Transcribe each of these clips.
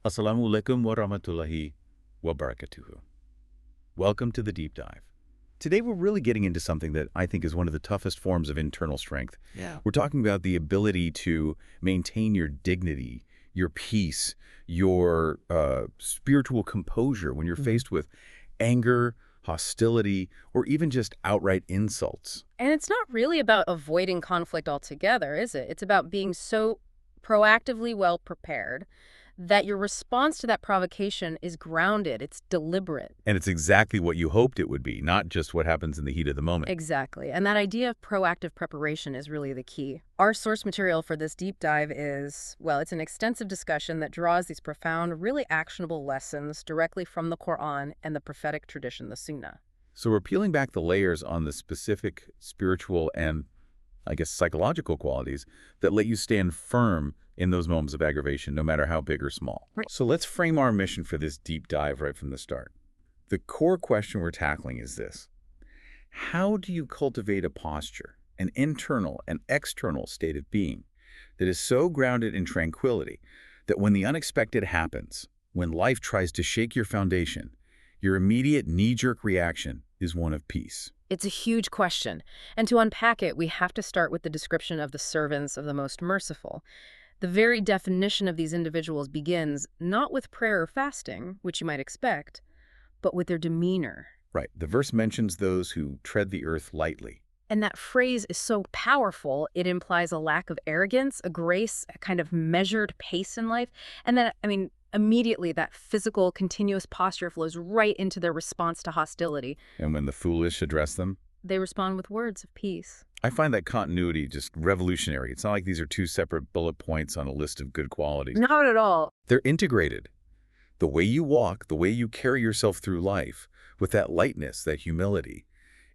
Assalamu alaikum wa rahmatullahi wa barakatuhu. Welcome to the deep dive. Today we're really getting into something that I think is one of the toughest forms of internal strength. Yeah. We're talking about the ability to maintain your dignity, your peace, your spiritual composure when you're faced with anger, hostility, or even just outright insults. And it's not really about avoiding conflict altogether, is it? It's about being so proactively well prepared that your response to that provocation is grounded, it's deliberate. And it's exactly what you hoped it would be, not just what happens in the heat of the moment. Exactly. And that idea of proactive preparation is really the key. Our source material for this deep dive is, well, it's an extensive discussion that draws these profound, really actionable lessons directly from the Quran and the prophetic tradition, the Sunnah. So we're peeling back the layers on the specific spiritual and, I guess, psychological qualities that let you stand firm in those moments of aggravation, no matter how big or small. Right. So let's frame our mission for this deep dive right from the start. The core question we're tackling is this: how do you cultivate a posture, an internal and external state of being that is so grounded in tranquility that when the unexpected happens, when life tries to shake your foundation, your immediate knee-jerk reaction is one of peace? It's a huge question. And to unpack it, we have to start with the description of the servants of the Most Merciful. The very definition of these individuals begins not with prayer or fasting, which you might expect, but with their demeanor. Right. The verse mentions those who tread the earth lightly. And that phrase is so powerful, it implies a lack of arrogance, a grace, a kind of measured pace in life. And then, immediately that physical, continuous posture flows right into their response to hostility. And when the foolish address them, They respond with words of peace. I find that continuity just revolutionary. It's not like these are two separate bullet points on a list of good qualities. Not at all. They're integrated. The way you walk, the way you carry yourself through life, with that lightness, that humility,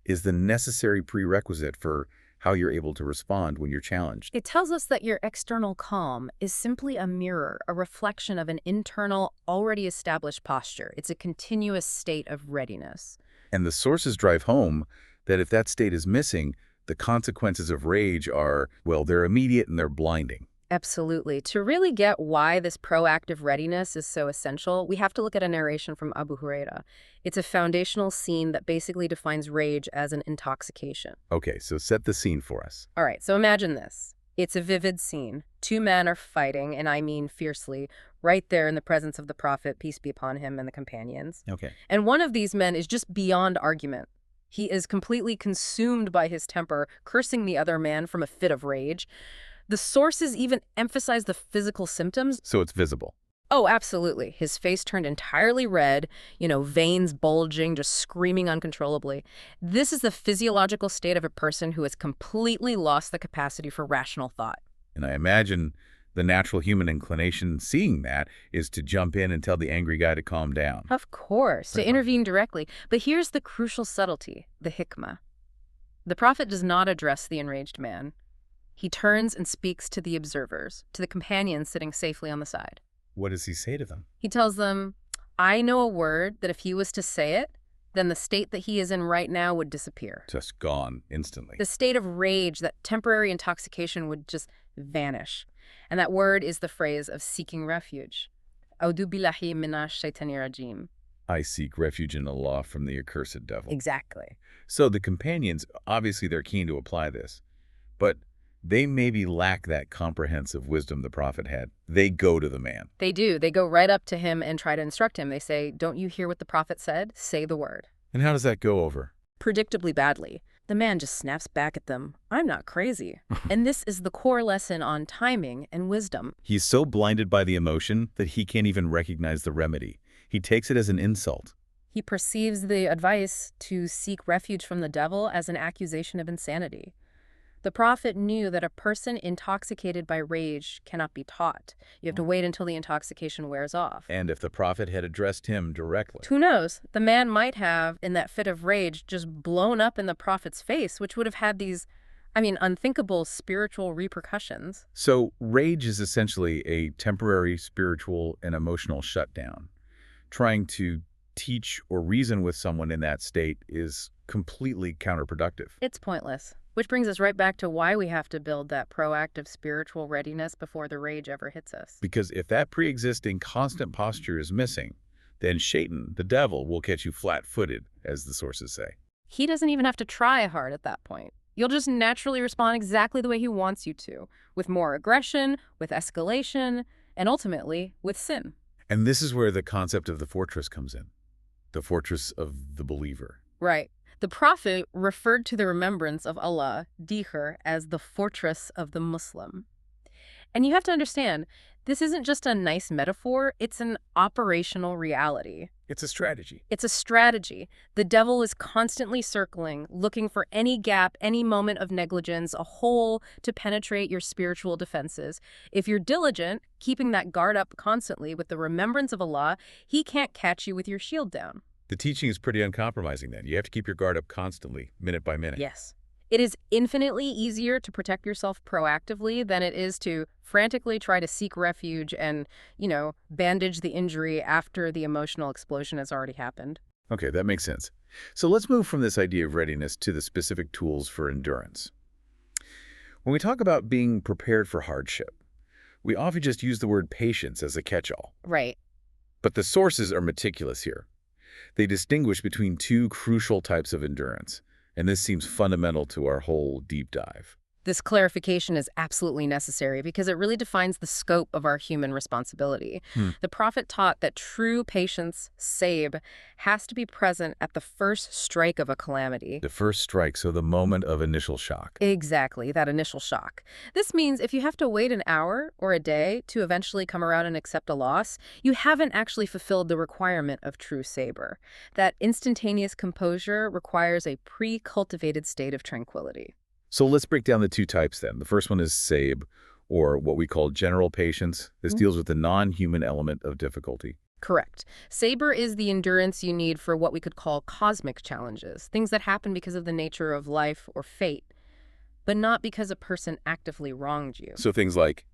is the necessary prerequisite for how you're able to respond when you're challenged. It tells us that your external calm is simply a mirror, a reflection of an internal, already established posture. It's a continuous state of readiness. And the sources drive home that if that state is missing, the consequences of rage are, well, they're immediate and they're blinding. Absolutely. To really get why this proactive readiness is so essential, we have to look at a narration from Abu Huraira. It's a foundational scene that basically defines rage as an intoxication. Okay, so set the scene for us. All right, so imagine this. It's a vivid scene. Two men are fighting, and I mean fiercely, right there in the presence of the Prophet, peace be upon him, and the companions. Okay. And one of these men is just beyond argument. He is completely consumed by his temper, cursing the other man from a fit of rage. The sources even emphasize the physical symptoms. So it's visible. Oh, absolutely. His face turned entirely red, veins bulging, just screaming uncontrollably. This is the physiological state of a person who has completely lost the capacity for rational thought. And I imagine the natural human inclination seeing that is to jump in and tell the angry guy to calm down. Of course, to intervene directly. But here's the crucial subtlety, the hikmah. The Prophet does not address the enraged man. He turns and speaks to the observers, to the companions sitting safely on the side. What does he say to them? He tells them, I know a word that if he was to say it, then the state that he is in right now would disappear. Just gone instantly. The state of rage, that temporary intoxication would just vanish. And that word is the phrase of seeking refuge. A'udhu billahi minash shaitani rajim. I seek refuge in Allah from the accursed devil. Exactly. So the companions, obviously they're keen to apply this, but they maybe lack that comprehensive wisdom the Prophet had. They go to the man. They do. They go right up to him and try to instruct him. They say, don't you hear what the Prophet said? Say the word. And how does that go over? Predictably badly. The man just snaps back at them. I'm not crazy. And this is the core lesson on timing and wisdom. He's so blinded by the emotion that he can't even recognize the remedy. He takes it as an insult. He perceives the advice to seek refuge from the devil as an accusation of insanity. The Prophet knew that a person intoxicated by rage cannot be taught. You have to wait until the intoxication wears off. And if the Prophet had addressed him directly, Who knows? The man might have, in that fit of rage, just blown up in the Prophet's face, which would have had these, unthinkable spiritual repercussions. So rage is essentially a temporary spiritual and emotional shutdown, trying to teach or reason with someone in that state is completely counterproductive. It's pointless. Which brings us right back to why we have to build that proactive spiritual readiness before the rage ever hits us. Because if that pre-existing constant posture is missing, then Shaitan, the devil, will catch you flat-footed, as the sources say. He doesn't even have to try hard at that point. You'll just naturally respond exactly the way he wants you to, with more aggression, with escalation, and ultimately, with sin. And this is where the concept of the fortress comes in. The fortress of the believer. Right. The Prophet referred to the remembrance of Allah, Dhihr, as the fortress of the Muslim. And you have to understand, this isn't just a nice metaphor, it's an operational reality. It's a strategy. It's a strategy. The devil is constantly circling, looking for any gap, any moment of negligence, a hole to penetrate your spiritual defenses. If you're diligent, keeping that guard up constantly with the remembrance of Allah, he can't catch you with your shield down. The teaching is pretty uncompromising then. You have to keep your guard up constantly, minute by minute. Yes. It is infinitely easier to protect yourself proactively than it is to frantically try to seek refuge and, bandage the injury after the emotional explosion has already happened. Okay, that makes sense. So let's move from this idea of readiness to the specific tools for endurance. When we talk about being prepared for hardship, we often just use the word patience as a catch-all. Right. But the sources are meticulous here. They distinguish between two crucial types of endurance. And this seems fundamental to our whole deep dive. This clarification is absolutely necessary because it really defines the scope of our human responsibility. The Prophet taught that true patience, sabr, has to be present at the first strike of a calamity. The first strike, so the moment of initial shock. Exactly, that initial shock. This means if you have to wait an hour or a day to eventually come around and accept a loss, you haven't actually fulfilled the requirement of true sabr. That instantaneous composure requires a pre-cultivated state of tranquility. So let's break down the two types then. The first one is sabr, or what we call general patience. This deals with the non-human element of difficulty. Correct. Sabr is the endurance you need for what we could call cosmic challenges, things that happen because of the nature of life or fate, but not because a person actively wronged you. So things like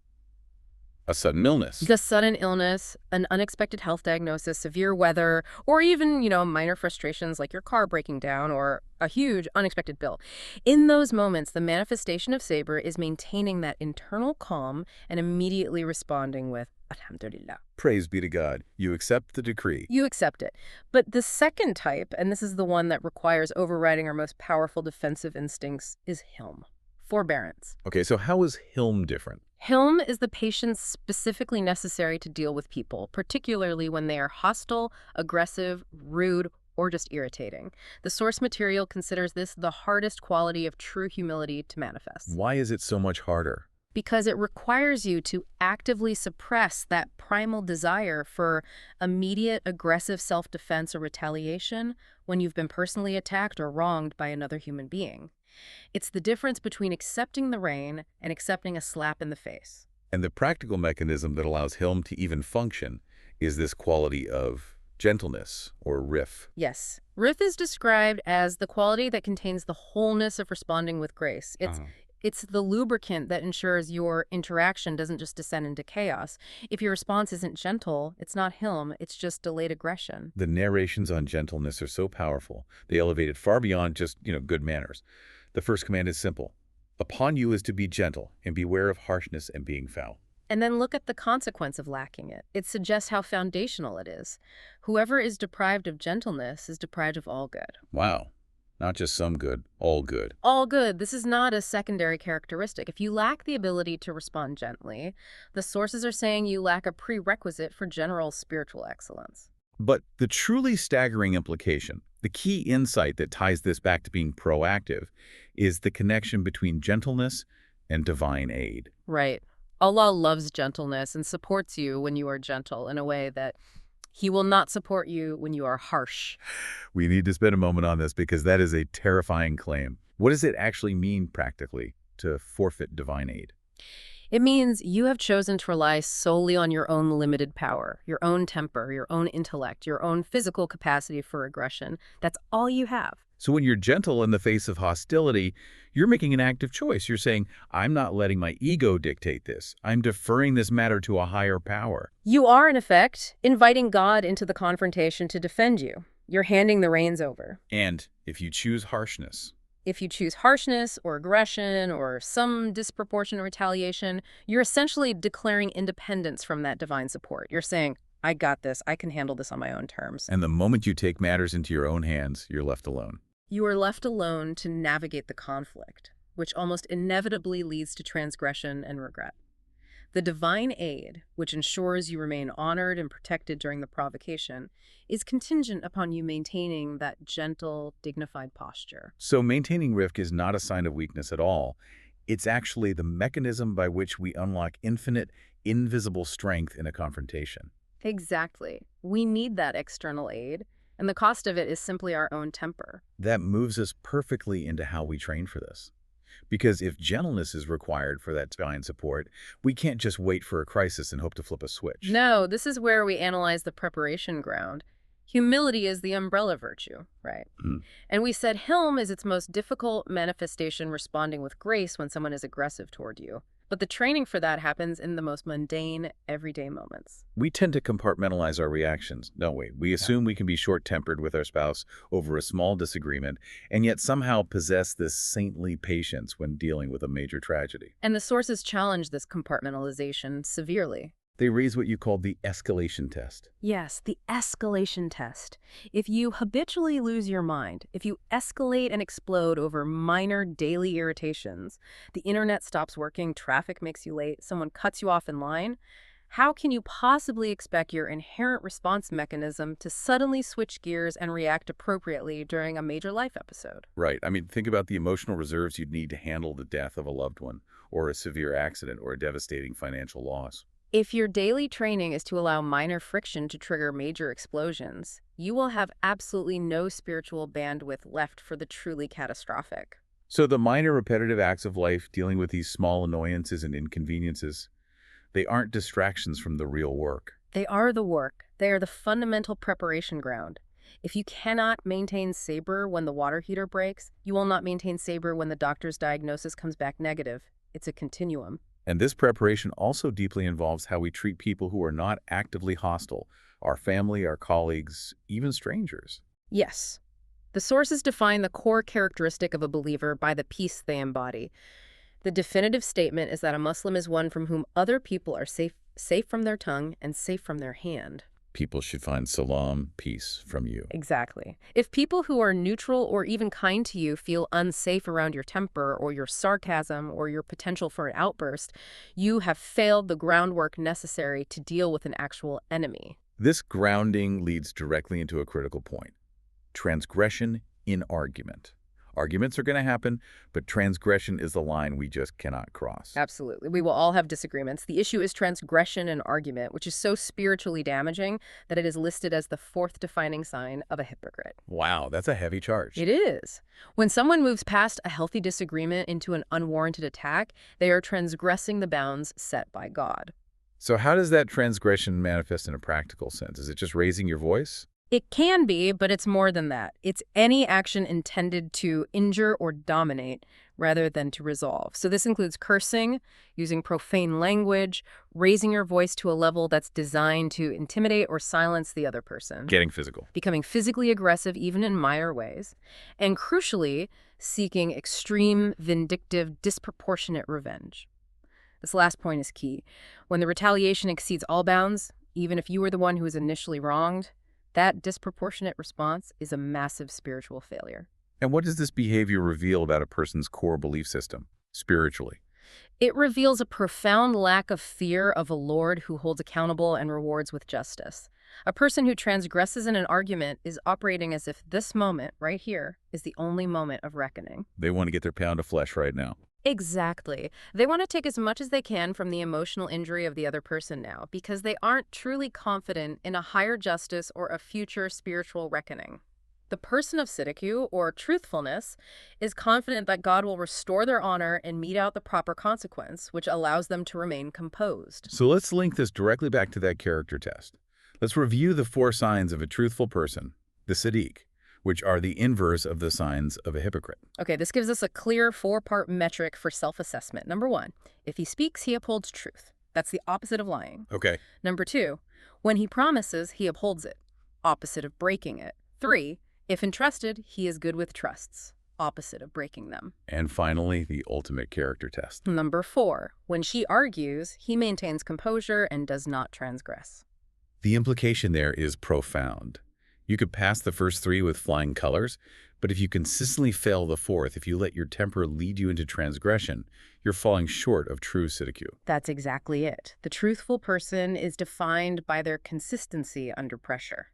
a sudden illness. The sudden illness, an unexpected health diagnosis, severe weather, or even, minor frustrations like your car breaking down or a huge unexpected bill. In those moments, the manifestation of sabr is maintaining that internal calm and immediately responding with Alhamdulillah. Praise be to God. You accept the decree. You accept it. But the second type, and this is the one that requires overriding our most powerful defensive instincts, is hilm, forbearance. Okay, so how is hilm different? Hilm is the patience specifically necessary to deal with people, particularly when they are hostile, aggressive, rude, or just irritating. The source material considers this the hardest quality of true humility to manifest. Why is it so much harder? Because it requires you to actively suppress that primal desire for immediate aggressive self-defense or retaliation when you've been personally attacked or wronged by another human being. It's the difference between accepting the rain and accepting a slap in the face. And the practical mechanism that allows hilm to even function is this quality of gentleness, or rif. Yes. Rif is described as the quality that contains the wholeness of responding with grace. It's the lubricant that ensures your interaction doesn't just descend into chaos. If your response isn't gentle, it's not hilm, it's just delayed aggression. The narrations on gentleness are so powerful. They elevate it far beyond just, good manners. The first command is simple. Upon you is to be gentle, and beware of harshness and being foul. And then look at the consequence of lacking it. It suggests how foundational it is. Whoever is deprived of gentleness is deprived of all good. Wow. Not just some good, all good. All good. This is not a secondary characteristic. If you lack the ability to respond gently, the sources are saying you lack a prerequisite for general spiritual excellence. But the truly staggering implication, the key insight that ties this back to being proactive, is the connection between gentleness and divine aid. Right. Allah loves gentleness and supports you when you are gentle in a way that He will not support you when you are harsh. We need to spend a moment on this because that is a terrifying claim. What does it actually mean practically to forfeit divine aid? It means you have chosen to rely solely on your own limited power, your own temper, your own intellect, your own physical capacity for aggression. That's all you have. So when you're gentle in the face of hostility, you're making an active choice. You're saying, I'm not letting my ego dictate this. I'm deferring this matter to a higher power. You are, in effect, inviting God into the confrontation to defend you. You're handing the reins over. And if you choose harshness, If you choose harshness or aggression or some disproportionate retaliation, you're essentially declaring independence from that divine support. You're saying, I got this. I can handle this on my own terms. and the moment you take matters into your own hands, you're left alone. You are left alone to navigate the conflict, which almost inevitably leads to transgression and regret. The divine aid, which ensures you remain honored and protected during the provocation, is contingent upon you maintaining that gentle, dignified posture. So maintaining risk is not a sign of weakness at all. It's actually the mechanism by which we unlock infinite, invisible strength in a confrontation. Exactly. We need that external aid, and the cost of it is simply our own temper. That moves us perfectly into how we train for this. Because if gentleness is required for that divine support, we can't just wait for a crisis and hope to flip a switch. No, this is where we analyze the preparation ground. Humility is the umbrella virtue, right? Mm. And we said hilm is its most difficult manifestation, responding with grace when someone is aggressive toward you. But the training for that happens in the most mundane, everyday moments. We tend to compartmentalize our reactions, don't we? We assume we can be short-tempered with our spouse over a small disagreement, and yet somehow possess this saintly patience when dealing with a major tragedy. And the sources challenge this compartmentalization severely. They raise what you call the escalation test. Yes, the escalation test. If you habitually lose your mind, if you escalate and explode over minor daily irritations, the internet stops working, traffic makes you late, someone cuts you off in line, how can you possibly expect your inherent response mechanism to suddenly switch gears and react appropriately during a major life episode? Right. I mean, think about the emotional reserves you'd need to handle the death of a loved one, or a severe accident, or a devastating financial loss. If your daily training is to allow minor friction to trigger major explosions, you will have absolutely no spiritual bandwidth left for the truly catastrophic. So the minor repetitive acts of life, dealing with these small annoyances and inconveniences, they aren't distractions from the real work. They are the work. They are the fundamental preparation ground. If you cannot maintain saber when the water heater breaks, you will not maintain saber when the doctor's diagnosis comes back negative. It's a continuum. And this preparation also deeply involves how we treat people who are not actively hostile, our family, our colleagues, even strangers. Yes. The sources define the core characteristic of a believer by the peace they embody. The definitive statement is that a Muslim is one from whom other people are safe from their tongue and safe from their hand. People should find salam, peace, from you. Exactly. If people who are neutral or even kind to you feel unsafe around your temper or your sarcasm or your potential for an outburst, you have failed the groundwork necessary to deal with an actual enemy. This grounding leads directly into a critical point: transgression in argument. Arguments are going to happen, but transgression is the line we just cannot cross. Absolutely. We will all have disagreements. The issue is transgression and argument, which is so spiritually damaging that it is listed as the fourth defining sign of a hypocrite. Wow, that's a heavy charge. It is. When someone moves past a healthy disagreement into an unwarranted attack, they are transgressing the bounds set by God. So how does that transgression manifest in a practical sense? Is it just raising your voice? It can be, but it's more than that. It's any action intended to injure or dominate rather than to resolve. So this includes cursing, using profane language, raising your voice to a level that's designed to intimidate or silence the other person, Getting physical. becoming physically aggressive even in minor ways, and crucially, seeking extreme, vindictive, disproportionate revenge. This last point is key. When the retaliation exceeds all bounds, even if you were the one who was initially wronged, that disproportionate response is a massive spiritual failure. And what does this behavior reveal about a person's core belief system, spiritually? It reveals a profound lack of fear of a Lord who holds accountable and rewards with justice. A person who transgresses in an argument is operating as if this moment, right here, is the only moment of reckoning. They want to get their pound of flesh right now. Exactly. They want to take as much as they can from the emotional injury of the other person now, because they aren't truly confident in a higher justice or a future spiritual reckoning. The person of siddiqu, or truthfulness, is confident that God will restore their honor and mete out the proper consequence, which allows them to remain composed. So let's link this directly back to that character test. Let's review the 4 signs of a truthful person, the Siddiq, which are the inverse of the signs of a hypocrite. Okay, this gives us a clear four-part metric for self-assessment. Number one, if he speaks, he upholds truth. That's the opposite of lying. Okay. Number two, when he promises, he upholds it. Opposite of breaking it. Three, if entrusted, he is good with trusts. Opposite of breaking them. And finally, the ultimate character test. Number four, when she argues, he maintains composure and does not transgress. The implication there is profound. You could pass the first three with flying colors, but if you consistently fail the fourth, if you let your temper lead you into transgression, you're falling short of true sidique. That's exactly it. The truthful person is defined by their consistency under pressure.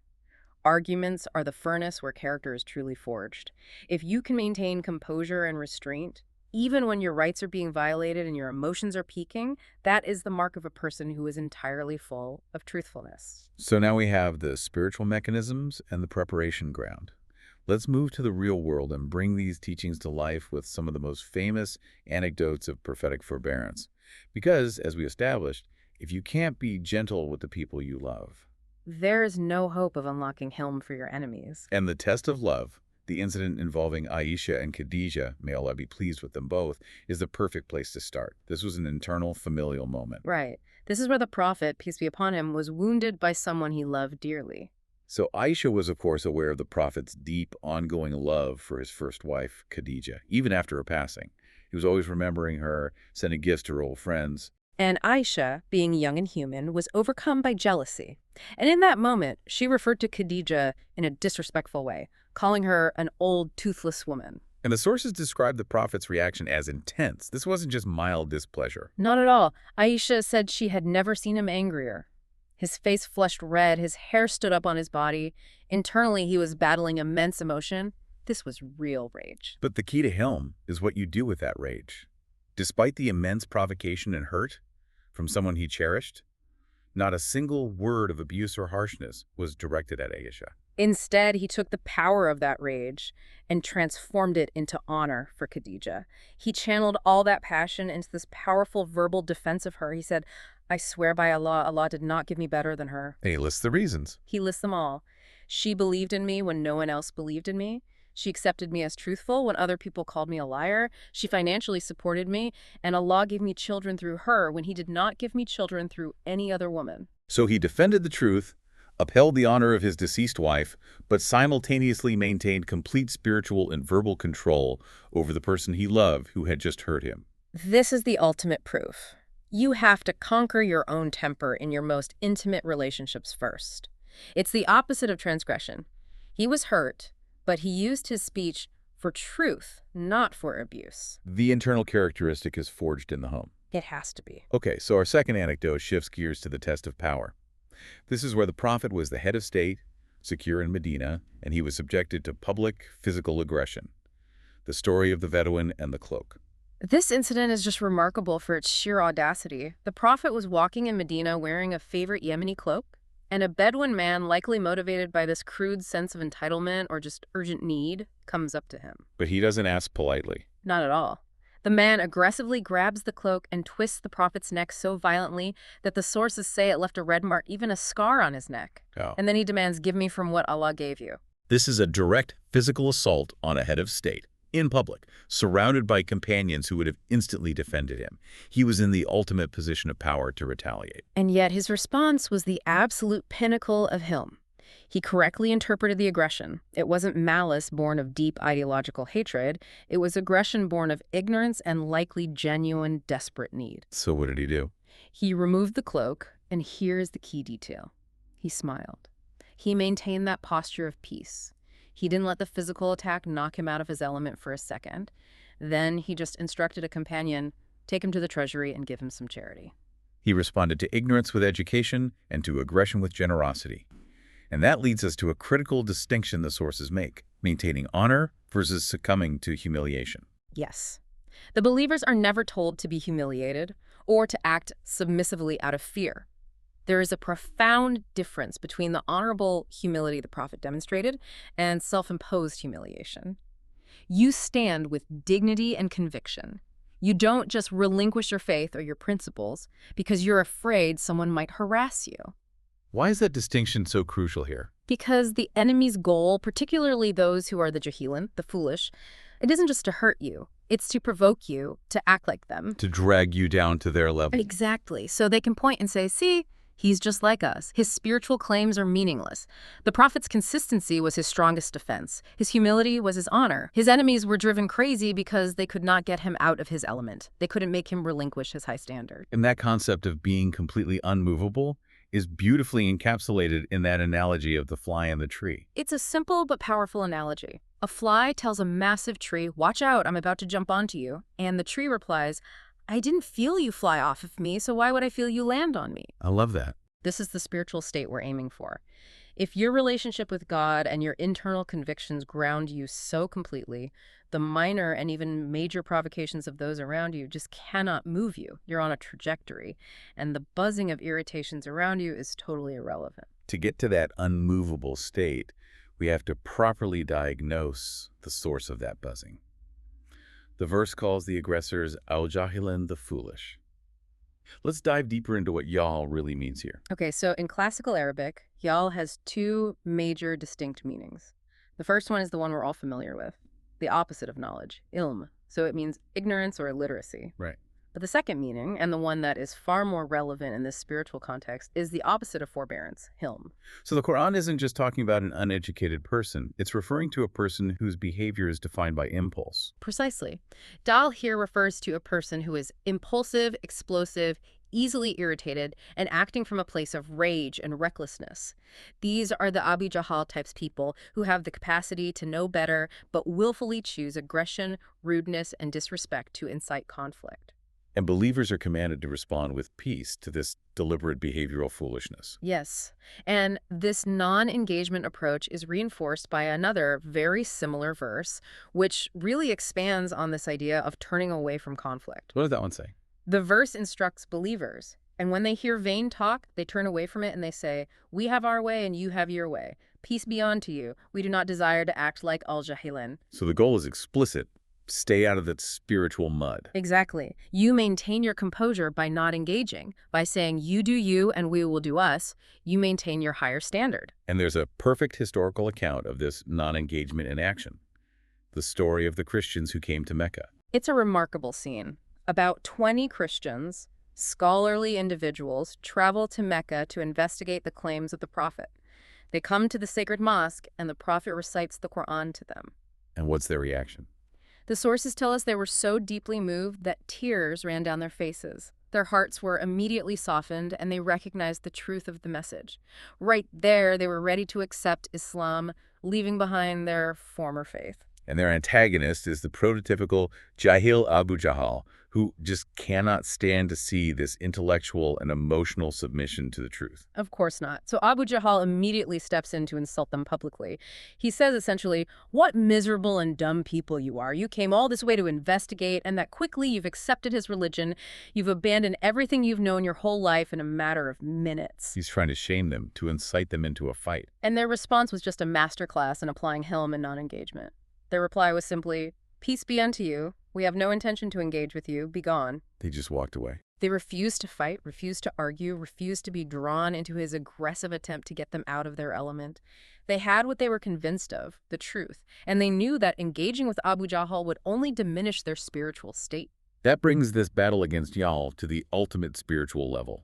Arguments are the furnace where character is truly forged. If you can maintain composure and restraint, even when your rights are being violated and your emotions are peaking, that is the mark of a person who is entirely full of truthfulness. So now we have the spiritual mechanisms and the preparation ground. Let's move to the real world and bring these teachings to life with some of the most famous anecdotes of prophetic forbearance. Because, as we established, if you can't be gentle with the people you love, There is no hope of unlocking hilm for your enemies. and the test of love, the incident involving Aisha and Khadijah, may Allah be pleased with them both, is the perfect place to start. This was an internal familial moment. Right. This is where the prophet, peace be upon him, was wounded by someone he loved dearly. So Aisha was, of course, aware of the prophet's deep, ongoing love for his first wife, Khadijah, even after her passing. He was always remembering her, sending gifts to her old friends. And Aisha, being young and human, was overcome by jealousy. And in that moment, she referred to Khadijah in a disrespectful way, calling her an old, toothless woman. And the sources describe the prophet's reaction as intense. This wasn't just mild displeasure. Not at all. Aisha said she had never seen him angrier. His face flushed red, his hair stood up on his body. Internally, he was battling immense emotion. This was real rage. But the key to hilm is what you do with that rage. Despite the immense provocation and hurt from someone he cherished, not a single word of abuse or harshness was directed at Aisha. Instead, he took the power of that rage and transformed it into honor for Khadijah. He channeled all that passion into this powerful verbal defense of her. He said, I swear by Allah, Allah did not give me better than her. And he lists the reasons. He lists them all. She believed in me when no one else believed in me. She accepted me as truthful when other people called me a liar. She financially supported me, and Allah gave me children through her when he did not give me children through any other woman. So he defended the truth, upheld the honor of his deceased wife, but simultaneously maintained complete spiritual and verbal control over the person he loved who had just hurt him. This is the ultimate proof. You have to conquer your own temper in your most intimate relationships first. It's the opposite of transgression. He was hurt, but he used his speech for truth, not for abuse. The internal characteristic is forged in the home. It has to be. Okay, so our second anecdote shifts gears to the test of power. This is where the prophet was the head of state, secure in Medina, and he was subjected to public physical aggression. The story of the Bedouin and the cloak. This incident is just remarkable for its sheer audacity. The prophet was walking in Medina wearing a favorite Yemeni cloak, and a Bedouin man, likely motivated by this crude sense of entitlement or just urgent need, comes up to him. But he doesn't ask politely. Not at all. The man aggressively grabs the cloak and twists the prophet's neck so violently that the sources say it left a red mark, even a scar on his neck. Oh. And then he demands, give me from what Allah gave you. This is a direct physical assault on a head of state, in public, surrounded by companions who would have instantly defended him. He was in the ultimate position of power to retaliate. And yet his response was the absolute pinnacle of hilm. He correctly interpreted the aggression. It wasn't malice born of deep ideological hatred. It was aggression born of ignorance and likely genuine, desperate need. So what did he do? He removed the cloak, and here's the key detail. He smiled. He maintained that posture of peace. He didn't let the physical attack knock him out of his element for a second. Then he just instructed a companion, take him to the treasury and give him some charity. He responded to ignorance with education and to aggression with generosity. And that leads us to a critical distinction the sources make, maintaining honor versus succumbing to humiliation. Yes. The believers are never told to be humiliated or to act submissively out of fear. There is a profound difference between the honorable humility the prophet demonstrated and self-imposed humiliation. You stand with dignity and conviction. You don't just relinquish your faith or your principles because you're afraid someone might harass you. Why is that distinction so crucial here? Because the enemy's goal, particularly those who are the jahilin, the foolish, it isn't just to hurt you. It's to provoke you to act like them. To drag you down to their level. Exactly. So they can point and say, see, he's just like us. His spiritual claims are meaningless. The prophet's consistency was his strongest defense. His humility was his honor. His enemies were driven crazy because they could not get him out of his element. They couldn't make him relinquish his high standard. And that concept of being completely unmovable is beautifully encapsulated in that analogy of the fly in the tree. It's a simple but powerful analogy. A fly tells a massive tree, watch out, I'm about to jump onto you. And the tree replies, I didn't feel you fly off of me, so why would I feel you land on me? I love that. This is the spiritual state we're aiming for. If your relationship with God and your internal convictions ground you so completely, the minor and even major provocations of those around you just cannot move you. You're on a trajectory, and the buzzing of irritations around you is totally irrelevant. To get to that unmovable state, we have to properly diagnose the source of that buzzing. The verse calls the aggressors al-jahilin, the foolish. Let's dive deeper into what y'all really means here. Okay, so in classical Arabic, yal has two major distinct meanings. The first one is the one we're all familiar with, the opposite of knowledge, ilm. So it means ignorance or illiteracy. Right. But the second meaning, and the one that is far more relevant in this spiritual context, is the opposite of forbearance, hilm. So the Quran isn't just talking about an uneducated person. It's referring to a person whose behavior is defined by impulse. Precisely. Dal here refers to a person who is impulsive, explosive, easily irritated, and acting from a place of rage and recklessness. These are the Abu Jahal types people who have the capacity to know better, but willfully choose aggression, rudeness, and disrespect to incite conflict. And believers are commanded to respond with peace to this deliberate behavioral foolishness. Yes, and this non-engagement approach is reinforced by another very similar verse, which really expands on this idea of turning away from conflict. What does that one say? The verse instructs believers, and when they hear vain talk, they turn away from it and they say, we have our way and you have your way. Peace be unto you. We do not desire to act like al-jahilin. So the goal is explicit. Stay out of that spiritual mud. Exactly. You maintain your composure by not engaging. By saying you do you and we will do us, you maintain your higher standard. And there's a perfect historical account of this non-engagement in action. The story of the Christians who came to Mecca. It's a remarkable scene. About 20 Christians, scholarly individuals, travel to Mecca to investigate the claims of the prophet. They come to the sacred mosque and the prophet recites the Quran to them. And what's their reaction? The sources tell us they were so deeply moved that tears ran down their faces. Their hearts were immediately softened and they recognized the truth of the message. Right there, they were ready to accept Islam, leaving behind their former faith. And their antagonist is the prototypical Jahil Abu Jahal, who just cannot stand to see this intellectual and emotional submission to the truth. Of course not. So Abu Jahal immediately steps in to insult them publicly. He says essentially, what miserable and dumb people you are. You came all this way to investigate, and that quickly you've accepted his religion. You've abandoned everything you've known your whole life in a matter of minutes. He's trying to shame them, to incite them into a fight. And their response was just a masterclass in applying hilm and non-engagement. Their reply was simply, peace be unto you. We have no intention to engage with you. Be gone. They just walked away. They refused to fight, refused to argue, refused to be drawn into his aggressive attempt to get them out of their element. They had what they were convinced of, the truth, and they knew that engaging with Abu Jahal would only diminish their spiritual state. That brings this battle against Ya'al to the ultimate spiritual level.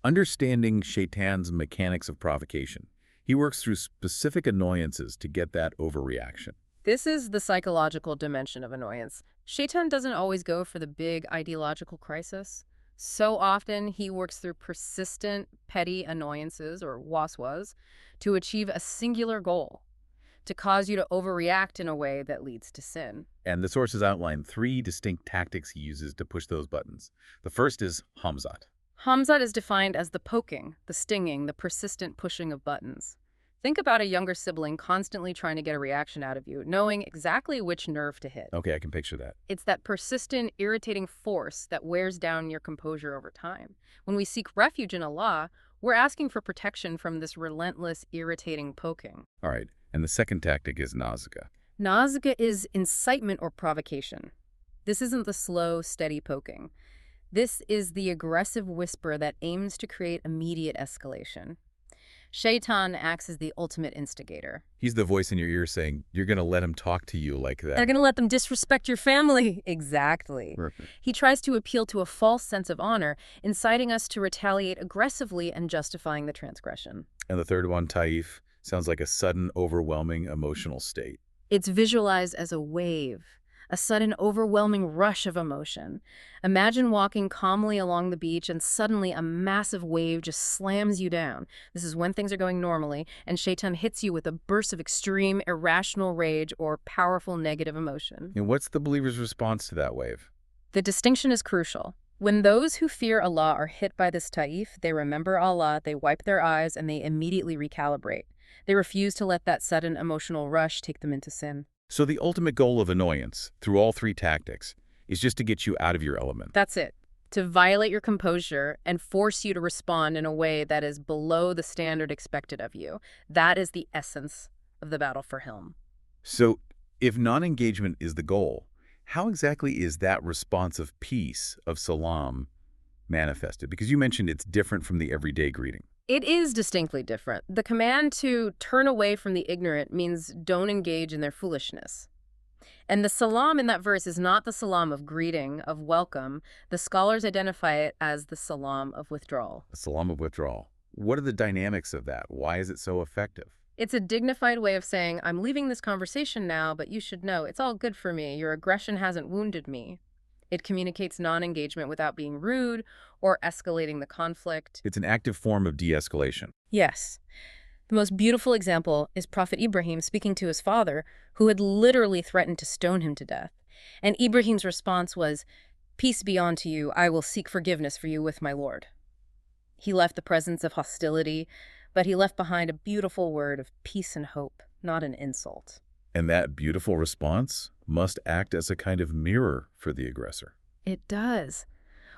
Understanding Shaitan's mechanics of provocation, he works through specific annoyances to get that overreaction. This is the psychological dimension of annoyance. Shaitan doesn't always go for the big ideological crisis. So often he works through persistent, petty annoyances, or waswas, to achieve a singular goal, to cause you to overreact in a way that leads to sin. And the sources outline 3 distinct tactics he uses to push those buttons. The first is hamzat. Hamzat is defined as the poking, the stinging, the persistent pushing of buttons. Think about a younger sibling constantly trying to get a reaction out of you, knowing exactly which nerve to hit. Okay, I can picture that. It's that persistent, irritating force that wears down your composure over time. When we seek refuge in Allah, we're asking for protection from this relentless, irritating poking. All right, and the second tactic is nazga. Nazga is incitement or provocation. This isn't the slow, steady poking. This is the aggressive whisper that aims to create immediate escalation. Shaitan acts as the ultimate instigator. He's the voice in your ear saying, you're going to let him talk to you like They're that. going to let them disrespect your family. Exactly. Right. He tries to appeal to a false sense of honor, inciting us to retaliate aggressively and justifying the transgression. And the third one, Taif, sounds like a sudden, overwhelming emotional state. It's visualized as a wave, a sudden overwhelming rush of emotion. Imagine walking calmly along the beach and suddenly a massive wave just slams you down. This is when things are going normally, and Shaitan hits you with a burst of extreme, irrational rage or powerful negative emotion. And what's the believer's response to that wave? The distinction is crucial. When those who fear Allah are hit by this taif, they remember Allah, they wipe their eyes, and they immediately recalibrate. They refuse to let that sudden emotional rush take them into sin. So the ultimate goal of annoyance, through all three tactics, is just to get you out of your element. That's it. To violate your composure and force you to respond in a way that is below the standard expected of you. That is the essence of the battle for hilm. So if non-engagement is the goal, how exactly is that responsive peace of salam manifested? Because you mentioned it's different from the everyday greeting. It is distinctly different. The command to turn away from the ignorant means don't engage in their foolishness. And the salam in that verse is not the salam of greeting, of welcome. The scholars identify it as the salam of withdrawal. A salam of withdrawal. What are the dynamics of that? Why is it so effective? It's a dignified way of saying, I'm leaving this conversation now, but you should know it's all good for me. Your aggression hasn't wounded me. It communicates non-engagement without being rude or escalating the conflict. It's an active form of de-escalation. Yes. The most beautiful example is Prophet Ibrahim speaking to his father, who had literally threatened to stone him to death. And Ibrahim's response was, "Peace be unto you, I will seek forgiveness for you with my Lord." He left the presence of hostility, but he left behind a beautiful word of peace and hope, not an insult. And that beautiful response must act as a kind of mirror for the aggressor. It does.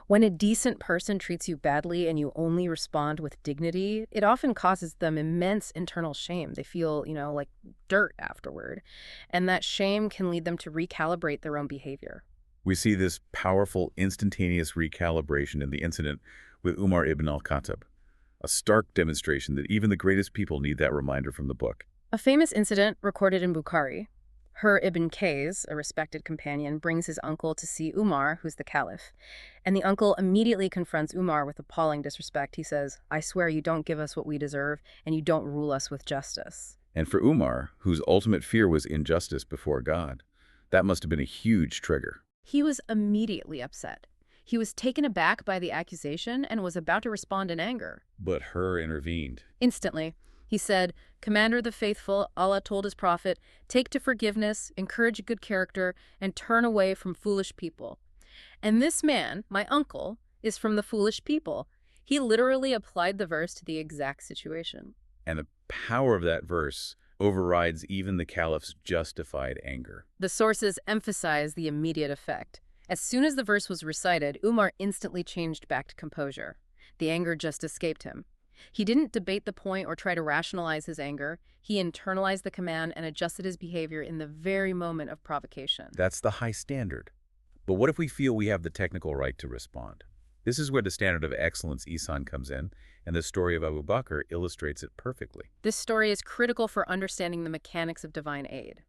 When a decent person treats you badly and you only respond with dignity, it often causes them immense internal shame. They feel, like dirt afterward. And that shame can lead them to recalibrate their own behavior. We see this powerful, instantaneous recalibration in the incident with Umar ibn al-Khattab, a stark demonstration that even the greatest people need that reminder from the book. A famous incident recorded in Bukhari. Hur ibn Qays, a respected companion, brings his uncle to see Umar, who's the caliph. And the uncle immediately confronts Umar with appalling disrespect. He says, "I swear you don't give us what we deserve, and you don't rule us with justice." And for Umar, whose ultimate fear was injustice before God, that must have been a huge trigger. He was immediately upset. He was taken aback by the accusation and was about to respond in anger. But Hur intervened. Instantly, he said, "Commander of the faithful, Allah told his prophet, take to forgiveness, encourage good character, and turn away from foolish people." And this man, my uncle, is from the foolish people. He literally applied the verse to the exact situation. And the power of that verse overrides even the caliph's justified anger. The sources emphasize the immediate effect. As soon as the verse was recited, Umar instantly changed back to composure. The anger just escaped him. He didn't debate the point or try to rationalize his anger. He internalized the command and adjusted his behavior in the very moment of provocation. That's the high standard. But what if we feel we have the technical right to respond? This is where the standard of excellence Ihsan comes in, and the story of Abu Bakr illustrates it perfectly. This story is critical for understanding the mechanics of divine aid.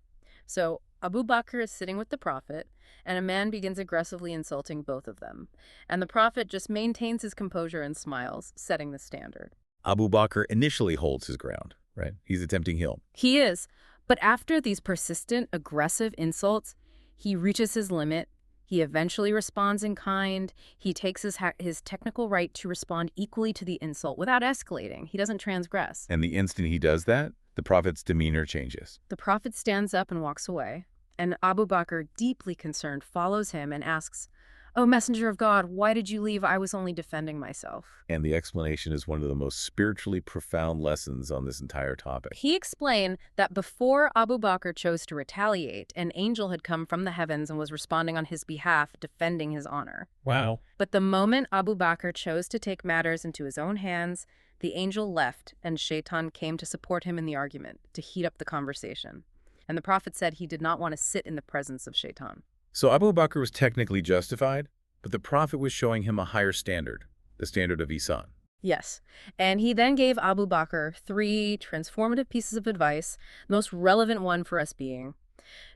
So, Abu Bakr is sitting with the Prophet, and a man begins aggressively insulting both of them. And the Prophet just maintains his composure and smiles, setting the standard. Abu Bakr initially holds his ground, right? He's attempting hilm. He is. But after these persistent, aggressive insults, he reaches his limit. He eventually responds in kind. He takes his technical right to respond equally to the insult without escalating. He doesn't transgress. And the instant he does that, the Prophet's demeanor changes. The Prophet stands up and walks away, and Abu Bakr, deeply concerned, follows him and asks, "O Messenger of God, why did you leave? I was only defending myself." And the explanation is one of the most spiritually profound lessons on this entire topic. He explained that before Abu Bakr chose to retaliate, an angel had come from the heavens and was responding on his behalf, defending his honor. Wow. But the moment Abu Bakr chose to take matters into his own hands, the angel left, and Shaitan came to support him in the argument, to heat up the conversation. And the Prophet said he did not want to sit in the presence of Shaitan. So Abu Bakr was technically justified, but the Prophet was showing him a higher standard, the standard of Ihsan. Yes. And he then gave Abu Bakr three transformative pieces of advice, the most relevant one for us being: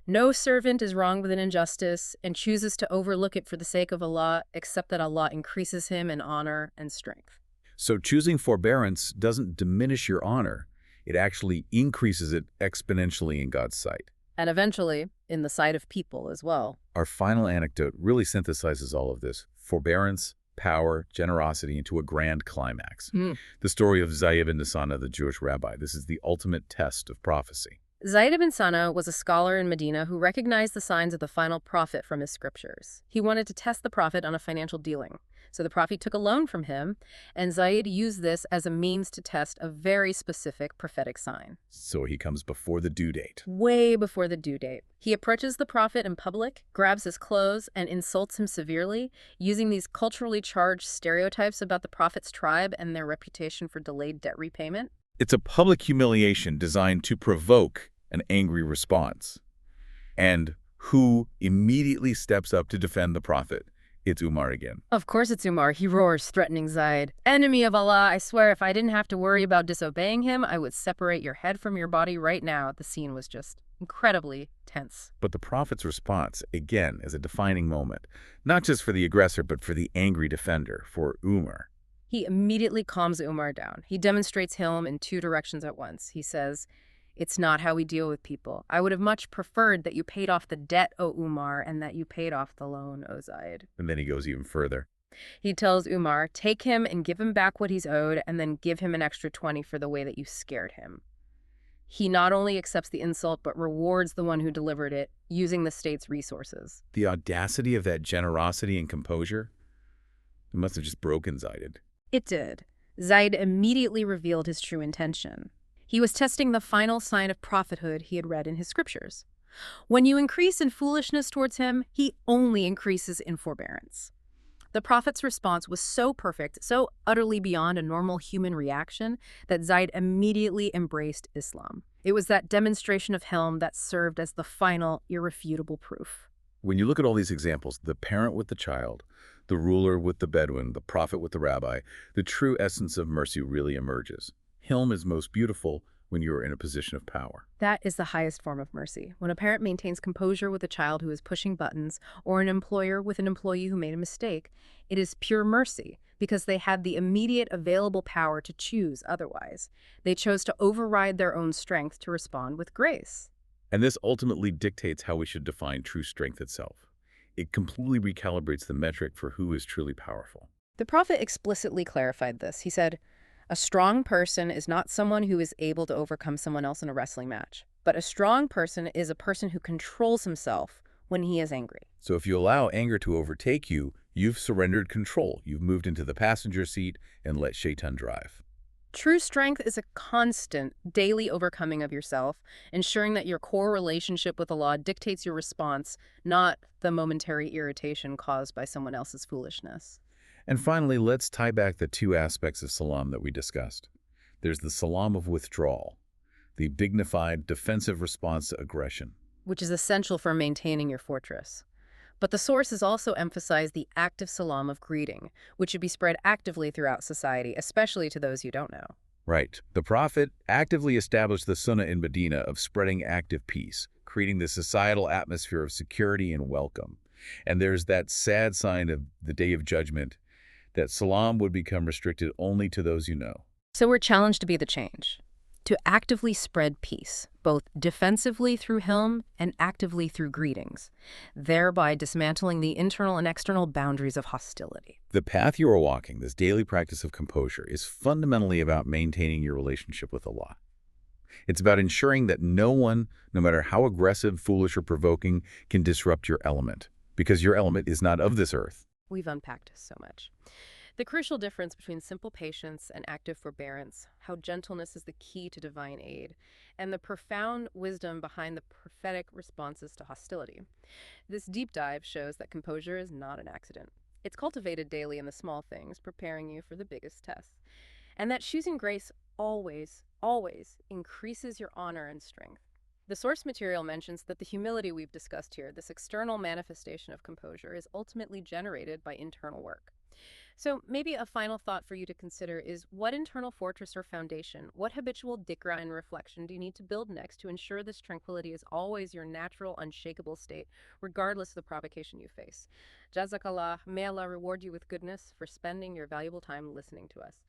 no servant is wronged with an injustice and chooses to overlook it for the sake of Allah, except that Allah increases him in honor and strength. So choosing forbearance doesn't diminish your honor. It actually increases it exponentially in God's sight. And eventually, in the sight of people as well. Our final anecdote really synthesizes all of this: forbearance, power, generosity into a grand climax. Hmm. The story of Zayd ibn Sana, the Jewish rabbi. This is the ultimate test of prophecy. Zayd ibn Sana was a scholar in Medina who recognized the signs of the final prophet from his scriptures. He wanted to test the prophet on a financial dealing. So the prophet took a loan from him, and Zayd used this as a means to test a very specific prophetic sign. So he comes before the due date. Way before the due date. He approaches the prophet in public, grabs his clothes, and insults him severely, using these culturally charged stereotypes about the prophet's tribe and their reputation for delayed debt repayment. It's a public humiliation designed to provoke an angry response. And who immediately steps up to defend the prophet? It's Umar again. Of course it's Umar. He roars, threatening Zayd. Enemy of Allah, I swear if I didn't have to worry about disobeying him, I would separate your head from your body right now. The scene was just incredibly tense. But the prophet's response, again, is a defining moment, not just for the aggressor, but for the angry defender, for Umar. He immediately calms Umar down. He demonstrates hilm in two directions at once. He says, "It's not how we deal with people. I would have much preferred that you paid off the debt, O Umar, and that you paid off the loan, O Zayd." And then he goes even further. He tells Umar, "Take him and give him back what he's owed, and then give him an extra 20 for the way that you scared him." He not only accepts the insult, but rewards the one who delivered it, using the state's resources. The audacity of that generosity and composure, it must have just broken Zayd. It did. Zayd immediately revealed his true intention. He was testing the final sign of prophethood he had read in his scriptures. When you increase in foolishness towards him, he only increases in forbearance. The prophet's response was so perfect, so utterly beyond a normal human reaction, that Zayd immediately embraced Islam. It was that demonstration of hilm that served as the final, irrefutable proof. When you look at all these examples, the parent with the child, the ruler with the Bedouin, the prophet with the rabbi, the true essence of mercy really emerges. Hilm is most beautiful when you are in a position of power. That is the highest form of mercy. When a parent maintains composure with a child who is pushing buttons, or an employer with an employee who made a mistake, it is pure mercy because they had the immediate available power to choose otherwise. They chose to override their own strength to respond with grace. And this ultimately dictates how we should define true strength itself. It completely recalibrates the metric for who is truly powerful. The prophet explicitly clarified this. He said, "A strong person is not someone who is able to overcome someone else in a wrestling match, but a strong person is a person who controls himself when he is angry." So if you allow anger to overtake you, you've surrendered control. You've moved into the passenger seat and let Shaitan drive. True strength is a constant, daily overcoming of yourself, ensuring that your core relationship with Allah dictates your response, not the momentary irritation caused by someone else's foolishness. And finally, let's tie back the two aspects of salam that we discussed. There's the salam of withdrawal, the dignified, defensive response to aggression. Which is essential for maintaining your fortress. But the sources also emphasize the active salam of greeting, which should be spread actively throughout society, especially to those you don't know. Right. The Prophet actively established the sunnah in Medina of spreading active peace, creating the societal atmosphere of security and welcome. And there's that sad sign of the Day of Judgment, that salam would become restricted only to those you know. So we're challenged to be the change, to actively spread peace, both defensively through hilm and actively through greetings, thereby dismantling the internal and external boundaries of hostility. The path you are walking, this daily practice of composure, is fundamentally about maintaining your relationship with Allah. It's about ensuring that no one, no matter how aggressive, foolish, or provoking, can disrupt your element, because your element is not of this earth. We've unpacked so much. The crucial difference between simple patience and active forbearance, how gentleness is the key to divine aid, and the profound wisdom behind the prophetic responses to hostility. This deep dive shows that composure is not an accident. It's cultivated daily in the small things, preparing you for the biggest tests. And that choosing grace always, always increases your honor and strength. The source material mentions that the humility we've discussed here, this external manifestation of composure, is ultimately generated by internal work. So maybe a final thought for you to consider is what internal fortress or foundation, what habitual dikra and reflection do you need to build next to ensure this tranquility is always your natural, unshakable state, regardless of the provocation you face? Jazakallah, may Allah reward you with goodness for spending your valuable time listening to us.